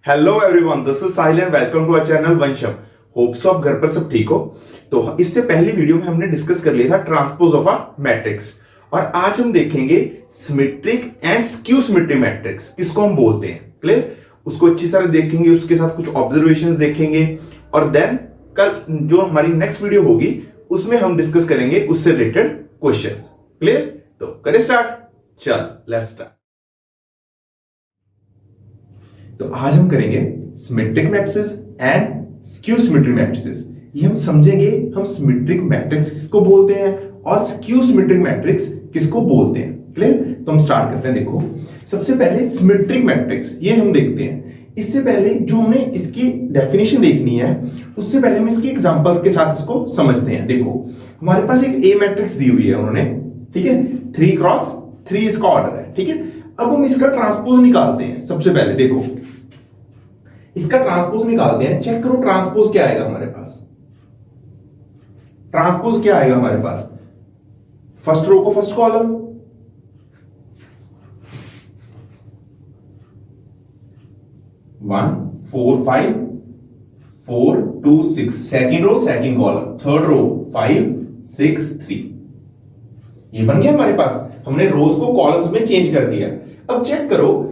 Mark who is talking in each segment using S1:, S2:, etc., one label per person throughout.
S1: Hello everyone, this is Sahil and welcome to our channel Vansham. Hopes of घर पर सब ठीक हो। तो इससे पहली वीडियो में हमने डिस्कस कर लिया था ट्रांसपोज ऑफ अ मैट्रिक्स, और आज हम देखेंगे symmetric and skew symmetric matrix किसको हम बोलते हैं। क्लियर, उसको अच्छी तरह देखेंगे, उसके साथ कुछ ऑब्जर्वेशंस देखेंगे, और देन कल जो हमारी नेक्स्ट वीडियो होगी उसमें हम डिस्कस करेंगे उससे रिलेटेड क्वेश्चंस। क्लियर, तो करें स्टार्ट। चल लेट्स स्टार्ट। तो आज हम करेंगे symmetric matrices and skew symmetric matrices. ये हम समझेंगे हम सिमेट्रिक मैट्रिक्स किसको बोलते हैं और स्क्यू सिमेट्रिक मैट्रिक्स किसको बोलते हैं। क्लियर, तो हम स्टार्ट करते हैं। देखो, सबसे पहले सिमेट्रिक मैट्रिक्स ये हम देखते हैं। इससे पहले जो हमने इसकी डेफिनेशन देखनी है, उससे पहले हम इसकी एग्जांपल्स के साथ इसको समझते हैं। देखो, हमारे पास एक ए मैट्रिक्स दी हुई है उन्होंने, ठीक है, 3x3 इसका ऑर्डर है। ठीक है, अब हम इसका ट्रांसपोज निकालते हैं। सबसे पहले देखो, इसका ट्रांसपोज निकालते हैं। चेक करो ट्रांसपोज क्या आएगा हमारे पास। ट्रांसपोज क्या आएगा हमारे पास, फर्स्ट रो को first column, 1 4 5 4 2 6, second row second column, third row 5 6 3। ये बन गया हमारे पास। हमने रोज को कॉलम्स में चेंज कर दिया। अब चेक करो,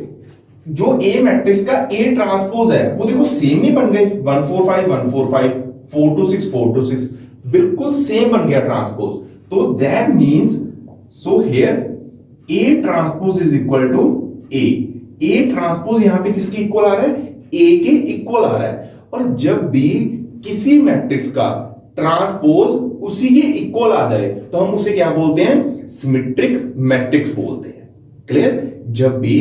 S1: जो ए मैट्रिक्स का ए ट्रांसपोज है वो देखो सेम ही बन गए, 1 4 5 1 4 5 4 2 6 4 2 6, बिल्कुल सेम बन गया ट्रांसपोज। तो that means so here A transpose is equal to A. A transpose यहां पे किसके इक्वल आ रहा है, ए के इक्वल आ रहा है। और जब भी किसी मैट्रिक्स का ट्रांसपोज उसी के इक्वल आ जाए तो हम उसे क्या बोलते हैं, सिमेट्रिक मैट्रिक्स बोलते हैं। क्लियर, जब भी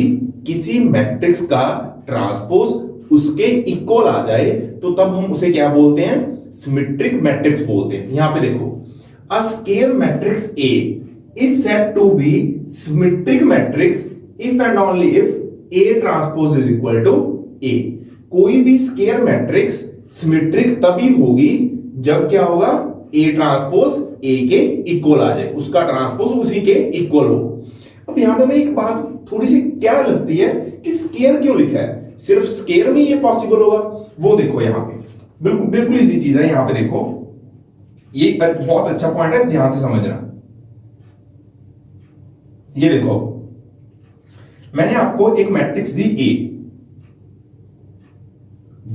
S1: किसी मैट्रिक्स का ट्रांसपोज उसके इक्वल आ जाए तो तब हम उसे क्या बोलते हैं, सिमेट्रिक मैट्रिक्स बोलते हैं। यहां पे देखो, a square matrix A is said to be symmetric matrix if and only if A transpose is equal to A. कोई भी स्केयर मैट्रिक्स सिमेट्रिक तभी होगी जब क्या होगा, ए ट्रांसपोज ए के इक्वल आ जाए, उसका ट्रांसपोज उसी के इक्वल हो। अब यहां पे मैं एक बात थोड़ी सी क्या लगती है कि स्केयर क्यों लिखा है, सिर्फ स्केयर में ये पॉसिबल होगा। वो देखो यहां पे बिल्कुल बिल्कुल इजी चीज है। यहां पे देखो, ये बहुत अच्छा पॉइंट है, ध्यान से समझना। ये देखो, मैंने आपको एक मैट्रिक्स दी ए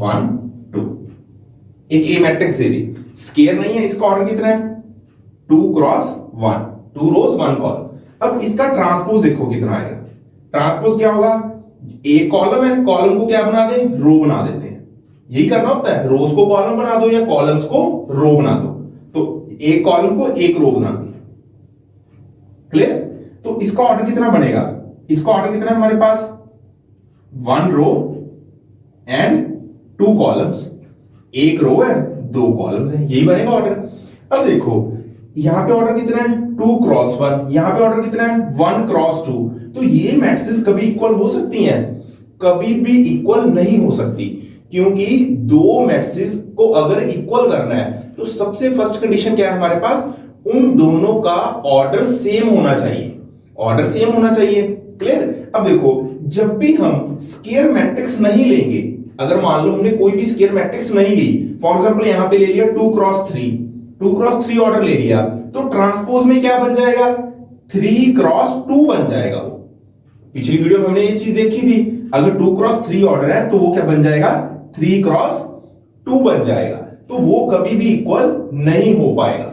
S1: 1 2, एक ए मैट्रिक्स दे दी, स्केयर नहीं है, इसका ऑर्डर कितना है 2 क्रॉस 1, 2 रोज 1 कॉलम। अब इसका ट्रांसपोज देखो कितना आएगा। ट्रांसपोज क्या होगा, एक कॉलम है, कॉलम को क्या बना दे, रो बना देते हैं। यही करना होता है, रोज को कॉलम बना दो या कॉलम्स को रो बना दो। तो एक कॉलम को एक रो बना दिया। क्लियर, तो इसका ऑर्डर कितना बनेगा, इसका ऑर्डर कितना है हमारे पास, 1 रो एंड 2 कॉलम्स, एक रो है 2 कॉलम्स है, यही बनेगा ऑर्डर। अब देखो यहां पे ऑर्डर कितना है 2 क्रॉस 1, यहां पे ऑर्डर कितना है 1 क्रॉस 2। तो ये मैट्रिसेस कभी इक्वल हो सकती हैं, कभी भी इक्वल नहीं हो सकती, क्योंकि दो मैट्रिसेस को अगर इक्वल करना है तो सबसे फर्स्ट कंडीशन क्या है हमारे पास, उन दोनों का ऑर्डर सेम होना चाहिए, ऑर्डर सेम होना चाहिए। क्लियर, अब देखो, जब भी हम स्केयर मैट्रिक्स नहीं लेंगे, अगर मान लो हमने कोई भी स्केयर मैट्रिक्स नहीं ली, फॉर एग्जांपल यहां पे ले लिया 2 क्रॉस 3, 2 क्रॉस 3 ऑर्डर ले लिया, तो ट्रांसपोज में क्या बन जाएगा, 3 क्रॉस 2 बन जाएगा। वो पिछली वीडियो में हमने ये चीज देखी थी, अगर 2 क्रॉस 3 ऑर्डर है तो वो क्या बन जाएगा, 3 क्रॉस 2 बन जाएगा। तो वो कभी भी इक्वल नहीं हो पाएगा।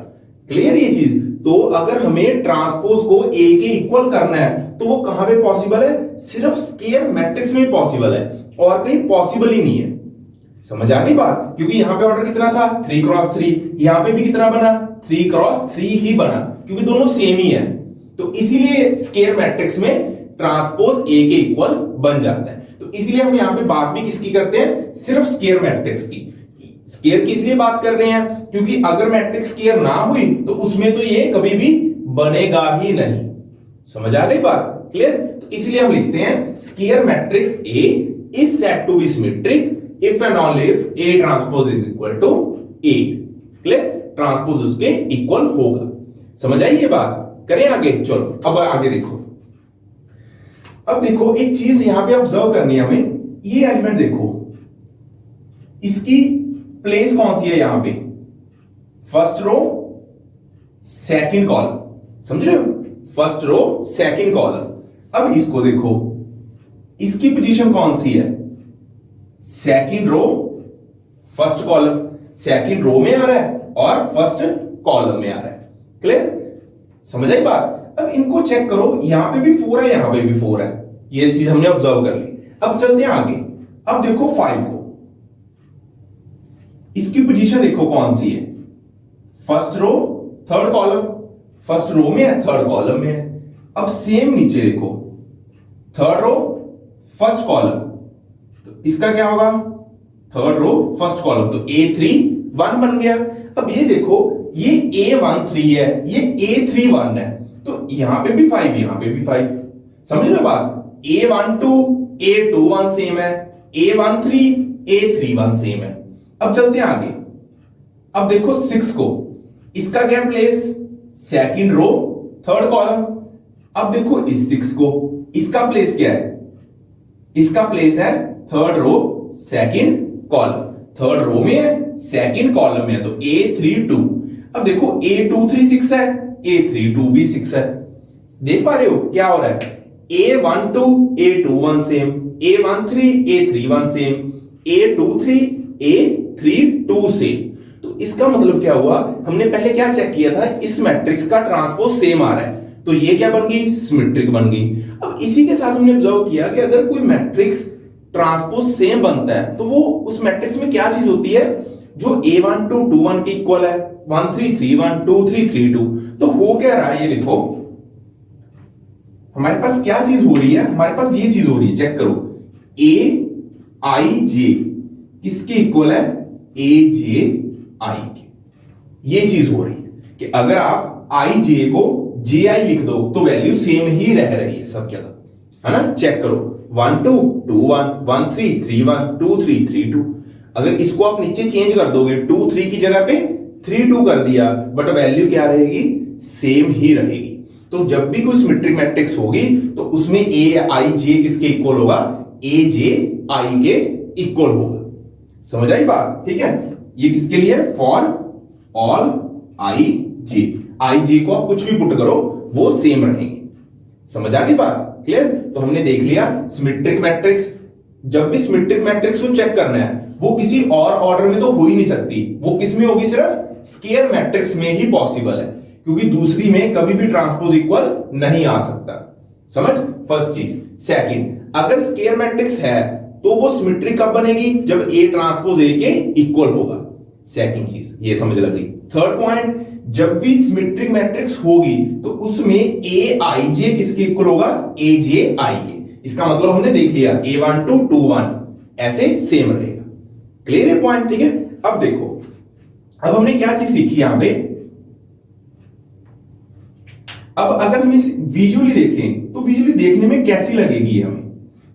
S1: क्लियर ये चीज। तो अगर हमें ट्रांसपोज को ए के इक्वल करना है तो वो कहां पे पॉसिबल है, सिर्फ स्केयर मैट्रिक्स में पॉसिबल है, और कहीं पॉसिबल ही नहीं है। समझ आ गई बात, क्योंकि यहां पे ऑर्डर कितना था 3 क्रॉस 3, यहां पे भी कितना बना 3 क्रॉस 3 ही बना, क्योंकि दोनों सेम ही है। तो इसीलिए स्केयर मैट्रिक्स में ट्रांसपोज ए के इक्वल बन जाता है। तो इसीलिए हम यहां पे बात भी किसकी करते हैं, सिर्फ स्केयर मैट्रिक्स की। स्केयर की इसलिए बात कर रहे हैं क्योंकि अगर मैट्रिक्स स्केयर ना हुई तो उसमें तो ये कभी भी बनेगा ही नहीं। समझ आ गई बात, क्लियर। तो इसलिए हम लिखते हैं square matrix A is said to be symmetric if and only if A transpose is equal to A. Clear, transpose उसके इक्वल होगा। समझ आई ये बात, करें आगे। चलो अब आगे देखो। अब देखो एक चीज यहां पे ऑब्जर्व करनी है हमें, ये एलिमेंट देखो इसकी प्लेस कौन सी है यहां पे, फर्स्ट रो सेकंड कॉलम, समझ रहे हो, फर्स्ट रो सेकंड कॉलम। अब इसको देखो, इसकी पोजीशन कौन सी है, second row first column, second row में आ रहा है और फर्स्ट कॉलम में आ रहा है। क्लियर, समझ आई बात। अब इनको चेक करो, यहां पे भी 4 है, यहां पे भी 4 है, ये चीज हमने ऑब्जर्व कर ली। अब चलते हैं आगे। अब देखो 5 को, इसकी पोजीशन देखो कौन सी है, first row third column, first row में है थर्ड कॉलम में है। अब सेम नीचे देखो, थर्ड रो फर्स्ट कॉलम, तो इसका क्या होगा, थर्ड रो फर्स्ट कॉलम, तो A3 1 बन गया। अब ये देखो, ये A1 3 है, ये A3 1 है, तो यहां पे भी 5, यहां पे भी 5, समझ लो बात। A12 A2 1 सेम है, A13 A3 1 सेम है। अब चलते हैं आगे। अब देखो 6 को, इसका क्या place, second row third column. अब देखो इस 6 को, इसका प्लेस क्या है, इसका प्लेस है third row second column, third row में है सेकंड कॉलम में है, तो A32। अब देखो A23 6 है, A32 भी 6 है। देख पा रहे हो क्या हो रहा है, A12 A21 same, A13 A31 same, A23 A32 same. तो इसका मतलब क्या हुआ, हमने पहले क्या चेक किया था, इस मैट्रिक्स का ट्रांसपोज सेम आ रहा है, तो ये क्या बन गई, सिमेट्रिक बन गई। अब इसी के साथ हमने ऑब्जर्व किया कि अगर कोई मैट्रिक्स ट्रांसपोज सेम बनता है तो वो उस मैट्रिक्स में क्या चीज होती है, जो A12 21 के इक्वल है, 13 31 23 32। तो हो क्या रहा है, ये देखो हमारे पास क्या चीज हो रही है, हमारे पास ये चीज हो रही है, चेक करो, AIJ किसके इक्वल है, AJI के। ये चीज हो रही है कि अगर आप IJ को JI लिख दो तो वैल्यू सेम ही रह रही है सब जगह, है ना। चेक करो, 1 2 2 1 1 3 3 1 2 3 3 2। अगर इसको आप नीचे चेंज कर दोगे, 2 3 की जगह पे 3 2 कर दिया, बट वैल्यू क्या रहेगी, सेम ही रहेगी। तो जब भी कोई सिमेट्रिक मैट्रिक्स होगी तो उसमें AIJ किसके इक्वल होगा, AJI के इक्वल होगा। समझ आई बात, ठीक है। ये किसके लिए, फॉर ऑल IJ को आप कुछ भी पुट करो वो सेम रहेंगे। समझ आ गई बात, क्लियर। तो हमने देख लिया सिमेट्रिक मैट्रिक्स, जब भी सिमेट्रिक मैट्रिक्स को चेक करना है वो किसी और ऑर्डर में तो हो ही नहीं सकती, वो किस में होगी, सिर्फ स्केयर मैट्रिक्स में ही पॉसिबल है, क्योंकि दूसरी में कभी भी ट्रांसपोज इक्वल नहीं आ सकता। समझ, फर्स्ट चीज। सेकंड, अगर स्केयर मैट्रिक्स है तो वो सिमेट्रिक कब बनेगी, जब A ट्रांसपोज A के इक्वल होगा। सेकंड चीज ये समझ लग गई। थर्ड पॉइंट, जब भी सिमेट्रिक मैट्रिक्स होगी तो उसमें AIJ किसके इक्वल होगा, AJI के। इसका मतलब हमने देख लिया, A12 21 ऐसे सेम रहेगा। क्लियर है पॉइंट, ठीक है। अब देखो, अब हमने क्या चीज सीखी यहां पे। अब अगर हम इस विजुअली देखें तो विजुअली देखने में कैसी लगेगी हमें,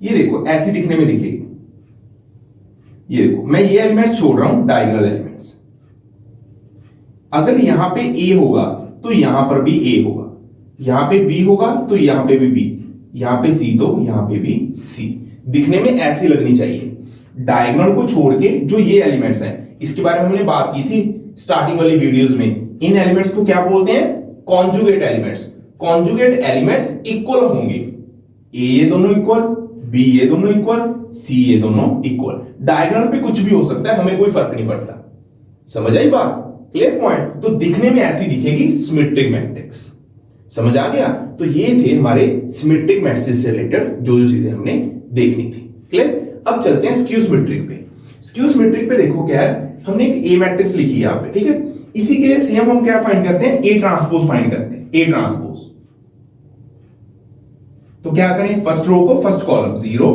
S1: ये देखो ऐसी दिखने में दिखेगी। ये देखो, मैं ये एलिमेंट्स छोड़ रहा हूं, डायगोनल एलिमेंट्स। अगर यहां पे A होगा तो यहां पर भी A होगा, यहां पे B होगा तो यहां पे भी B, यहां पे C तो यहां पे भी C। दिखने में ऐसी लगनी चाहिए। डायगोनल को छोड़ के जो ये एलिमेंट्स हैं, इसके बारे में हमने बात की थी स्टार्टिंग वाली वीडियोस में। इन एलिमेंट्स को क्या बोलते हैं, conjugate elements. Conjugate elements equal होंगे, A ये दोनों इक्वल, B ये दोनों इक्वल, C ये दोनों इक्वल। डायगोनल पे कुछ भी हो सकता है, हमें कोई फर्क नहीं पड़ता। समझ आई बात, क्लियर पॉइंट। तो दिखने में ऐसी दिखेगी सिमेट्रिक मैट्रिक्स। समझ आ गया। तो ये थे हमारे सिमेट्रिक मैट्रिक्स से रिलेटेड जो जो चीजें हमने देखनी थी। क्लियर। अब चलते हैं स्क्यू सिमेट्रिक पे। स्क्यू सिमेट्रिक पे देखो क्या है, हमने एक A मैट्रिक्स लिखी है यहां पे, ठीक है। इसी के सेम हम क्या फाइंड करते हैं, A ट्रांसपोज फाइंड करते हैं। A ट्रांसपोज तो क्या करें, फर्स्ट रो को फर्स्ट कॉलम 0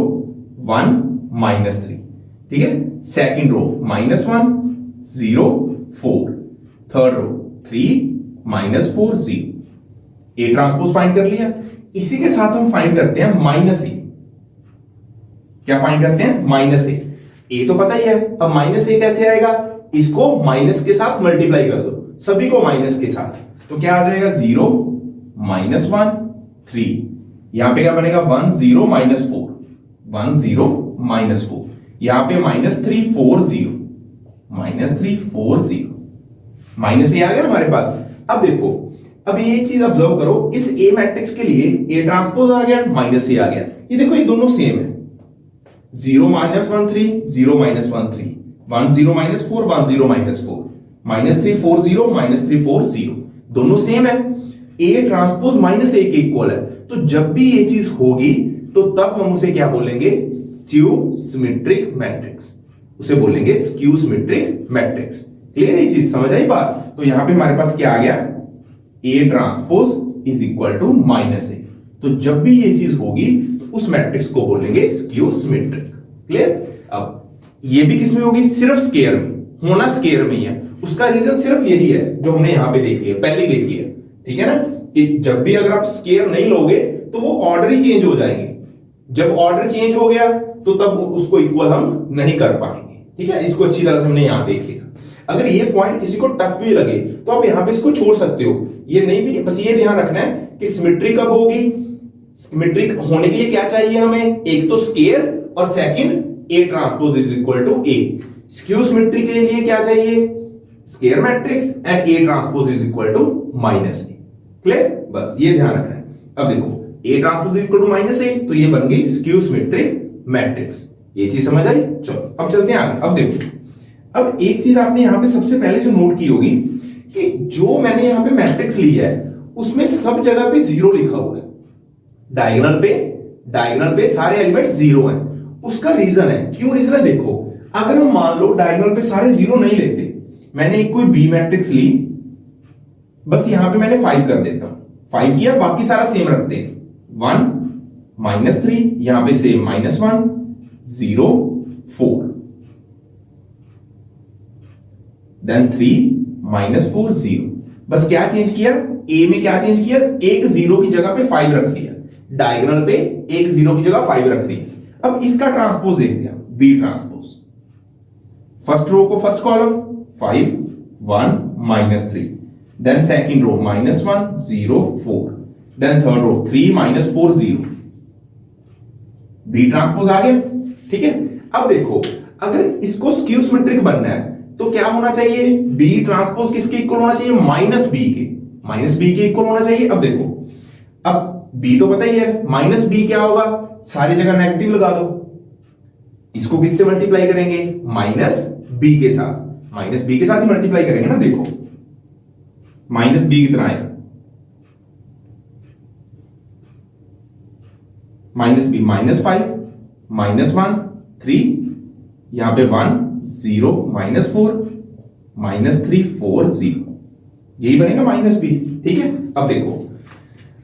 S1: 1 -3, ठीक है। Second row -1 0 4, third row 3 -4 0। A transpose find कर लिया। इसी के साथ हम फाइंड करते हैं -A। क्या फाइंड करते हैं, -A तो पता ही है। अब -A कैसे आएगा, इसको माइनस के साथ मल्टीप्लाई कर दो, सभी को माइनस के साथ, तो क्या आ जाएगा 0 -1 3। यहां पे क्या बनेगा 1 0 -4 1 0 -4, यहां पे -3 4 0, -340 माइनस ए आ गया हमारे पास। अब देखो, अब ये चीज ऑब्जर्व करो, इस ए मैट्रिक्स के लिए ए ट्रांसपोज आ गया, माइनस ए आ गया, ये देखो ये दोनों सेम है, 0 -1 3 0 -1 3 1 0 -4 1 0 -4 -340 -340 दोनों सेम है, ए ट्रांसपोज माइनस ए के इक्वल है। तो जब भी ये चीज होगी तो तब हम उसे क्या बोलेंगे, स्क्यू सिमेट्रिक मैट्रिक्स, उसे बोलेंगे स्क्यू सिमेट्रिक मैट्रिक्स। क्लियर है ये चीज, समझ आई बात। तो यहां पे हमारे पास क्या आ गया, A transpose is equal to minus A. तो जब भी ये चीज होगी तो उस मैट्रिक्स को बोलेंगे स्क्यू सिमेट्रिक। क्लियर। अब ये भी किसमें होगी, सिर्फ स्केयर में, होना स्केयर में ही है। उसका रीजन सिर्फ यही है जो हमने यहां पे देख लिया, पहले ही देख लिया, ठीक है ना, कि जब भी अगर आप स्केयर नहीं लोगे तो वो ऑर्डर ही चेंज हो जाएंगे। जब ऑर्डर चेंज हो गया तो तब उसको इक्वल हम नहीं कर पाएंगे। ठीक है, इसको अच्छी तरह से हमने यहां देख लिया। अगर ये पॉइंट किसी को टफ भी लगे तो आप यहां पे इसको छोड़ सकते हो, ये नहीं भी, बस ये ध्यान रखना है कि सिमेट्री कब होगी। सिमेट्रिक होने के लिए क्या चाहिए हमें, एक तो स्केयर और second A transpose is equal to A. Skew symmetry के लिए क्या चाहिए, square matrix and A transpose is equal to minus A. Clear, बस ये ध्यान रखना है। अब देखो A transpose is equal to minus A, तो ये बन गई स्क्यू सिमेट्रिक मैट्रिक्स। ये चीज समझ आई। चलो अब चलते हैं आगे। अब देखो, अब एक चीज आपने यहां पे सबसे पहले जो नोट की होगी कि जो मैंने यहां पे मैट्रिक्स ली है उसमें सब जगह पे जीरो लिखा हुआ है, डायगोनल पे सारे एलिमेंट्स जीरो हैं। उसका रीजन है, क्यों रीजन है, देखो अगर हम मान लो डायगोनल पे सारे जीरो नहीं लेते, मैंने एक कोई बी मैट्रिक्स ली, बस यहां पे मैंने 5 कर देता हूं, 5 किया, बाकी सारा सेम रखते हैं, 1 -3, यहां पे सेम -1 0 4 देन 3 -4 0। बस क्या चेंज किया, ए में क्या चेंज किया, एक जीरो की जगह पे 5 रख दिया, डायगोनल पे एक जीरो की जगह 5 रख दिया। अब इसका ट्रांसपोज देखते हैं, बी ट्रांसपोज, फर्स्ट रो को first column 5 1 -3, then second row -1 0 4, then third row 3 -4 0, B transpose आ गया। ठीक है, अब देखो अगर इसको स्क्यू सिमेट्रिक बनना है तो क्या होना चाहिए, बी ट्रांसपोज किसके इक्वल होना चाहिए, माइनस बी के इक्वल होना चाहिए। अब देखो, अब बी तो पता ही है, माइनस बी क्या होगा, सारी जगह नेगेटिव लगा दो, इसको किससे मल्टीप्लाई करेंगे, माइनस बी के साथ ही मल्टीप्लाई करेंगे ना। देखो माइनस बी कितना आएगा, -b -5 -1 3, यहां पे 1 0 -4 -3 4 0, यही बनेगा -b। ठीक है, अब देखो,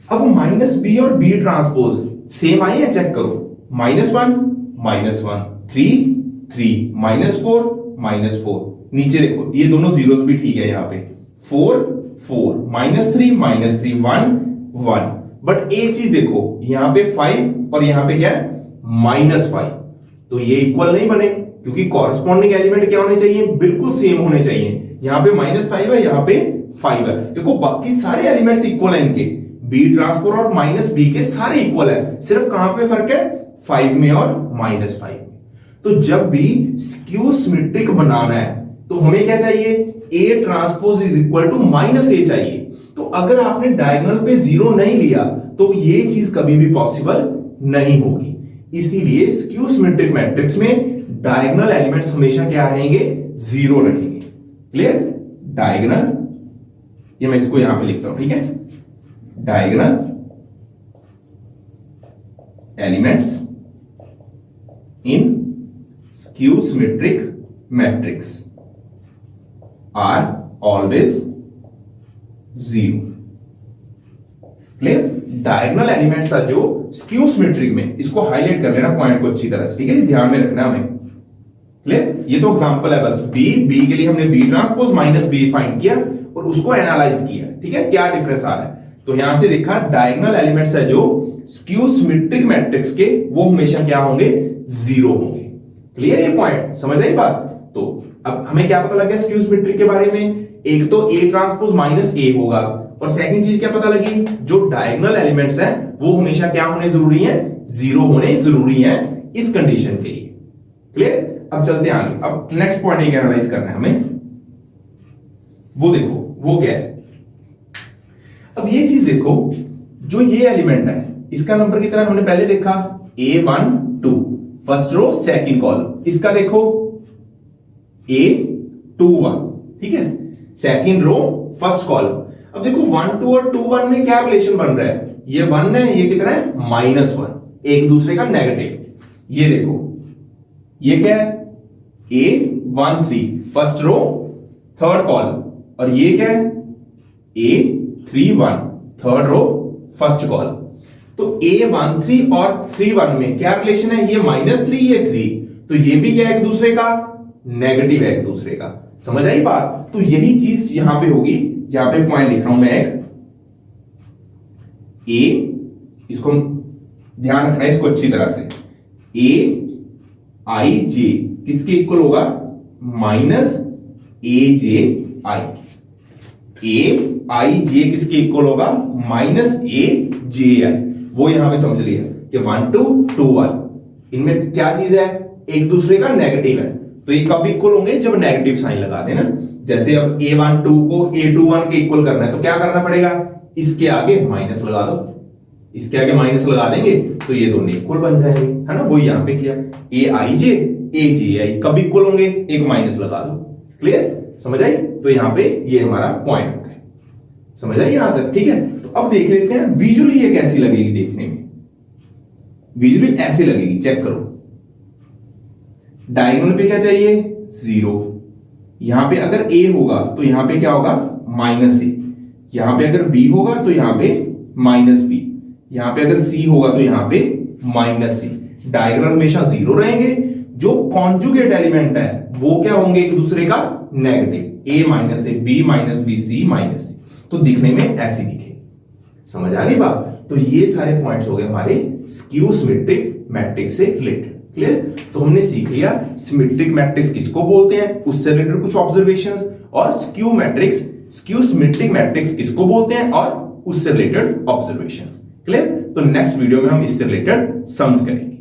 S1: अब -b और b ट्रांसपोज सेम आई है, चेक करो, -1 -1 3 3 -4 -4, नीचे देखो ये दोनों जीरोस भी ठीक है, यहां पे 4 4 -3 -3 1 1। बट एक चीज देखो, यहां पे 5 और यहां पे क्या है, -5, तो ये इक्वल नहीं बने, क्योंकि कॉरस्पॉन्डिंग एलिमेंट क्या होने चाहिए, बिल्कुल सेम होने चाहिए। यहां पे -5 है, यहां पे 5 है, देखो बाकी सारे एलिमेंट्स इक्वल है इनके, बी ट्रांसपोज और -b के सारे इक्वल है, सिर्फ कहां पे फर्क है, 5 में और -5 में। तो जब भी स्क्यू सिमेट्रिक बनाना है तो हमें क्या चाहिए, A transpose is equal to -a चाहिए। तो अगर आपने डायगोनल पे जीरो नहीं लिया तो ये चीज कभी भी पॉसिबल नहीं होगी। इसीलिए स्क्यू सिमेट्रिक मैट्रिक्स में डायगोनल एलिमेंट्स हमेशा क्या रहेंगे, जीरो रहेंगे। क्लियर, डायगोनल, ये मैं इसको यहां पे लिखता हूं, ठीक है, diagonal elements in skew symmetric matrix are always zero. Clear, diagonal elements है जो स्क्यू सिमेट्रिक में, इसको हाईलाइट कर लेना पॉइंट को अच्छी तरह से, ठीक है, ध्यान में रखना हमें। क्लियर, ये तो एग्जांपल है बस, बी के लिए हमने बी ट्रांसपोज -b फाइंड किया और उसको एनालाइज किया, ठीक है, क्या डिफरेंस आ रहा है। तो यहां से देखा डायगोनल एलिमेंट्स है जो स्क्यू सिमेट्रिक मैट्रिक्स के, वो हमेशा क्या होंगे, जीरो होंगे। क्लियर, ये पॉइंट समझ आई बात। तो अब हमें क्या पता लग गया स्क्यू सिमेट्रिक के बारे में, एक तो ए ट्रांसपोज -a होगा, और सेकंड चीज क्या पता लगी, जो डायगोनल एलिमेंट्स हैं वो हमेशा क्या होने जरूरी है, जीरो होने जरूरी है इस कंडीशन के लिए। क्लियर, अब चलते हैं आगे। अब नेक्स्ट पॉइंट एक एनालाइज करना है हमें, वो देखो वो क्या है। अब ये चीज देखो, जो ये एलिमेंट है इसका नंबर कितना हमने पहले देखा, A1 2 first row second column, इसका देखो A21, ठीक है, सेकंड रो फर्स्ट कॉलम। अब देखो 1 2 और 2 1 में क्या रिलेशन बन रहा है, ये 1 है, ये कितना है -1, एक दूसरे का नेगेटिव। ये देखो ये क्या है A13 first row third column, और ये क्या है A31 third row first column. तो A13 और 31 में क्या रिलेशन है, ये -3 ये 3, तो ये भी क्या है एक दूसरे का नेगेटिव है एक दूसरे का। समझ आई बात। तो यही चीज यहां पे होगी, यहां पे पॉइंट लिख रहा हूं मैं एक A, इसको ध्यान रखना है इसको अच्छी तरह से, AIJ किसके इक्वल होगा, -AJI। AIJ किसके इक्वल होगा, -AJI। वो यहां पे समझ लिया कि 1 2 2 1, इनमें क्या चीज है, एक दूसरे का नेगेटिव है। तो ये कब इक्वल होंगे, जब नेगेटिव साइन लगा देना। जैसे अब A12 को A21 के इक्वल करना है तो क्या करना पड़ेगा, इसके आगे माइनस लगा दो, इसके आगे माइनस लगा देंगे तो ये दोनों इक्वल बन जाएंगे, है ना। वो यहां पे किया, AIJ AJI कब इक्वल होंगे, एक माइनस लगा दो। क्लियर, समझ आई। तो यहां पे ये हमारा पॉइंट हो गया, समझ आई यहां तक, ठीक है। तो अब देख लेते हैं विजुअली ये कैसी लगेगी देखने में। विजुअली ऐसे लगेगी, चेक करो। डायगोनल पे क्या चाहिए, 0। यहां पे अगर A होगा तो यहां पे क्या होगा, -A। यहां पे अगर B होगा तो यहां पे -B। यहां पे अगर C होगा तो यहां पे -C। डायगोनल हमेशा 0 रहेंगे। जो कॉन्जुगेट एलिमेंट है वो क्या होंगे, एक दूसरे का negative, A B B C C। तो दिखने में ऐसे दिखे। समझ आ गई बात। तो ये सारे पॉइंट्स हो गए हमारे स्क्यू सिमेट्रिक मैट्रिक्स से रिलेटेड। क्लियर। तो हमने सीख लिया सिमेट्रिक मैट्रिक्स किसको बोलते हैं, उससे रिलेटेड कुछ ऑब्जर्वेशंस, और skew matrix, skew symmetric matrix किसको बोलते हैं, और उससे रिलेटेड ऑब्जर्वेशंस। क्लियर। तो नेक्स्ट वीडियो में हम इससे रिलेटेड सम्स करेंगे।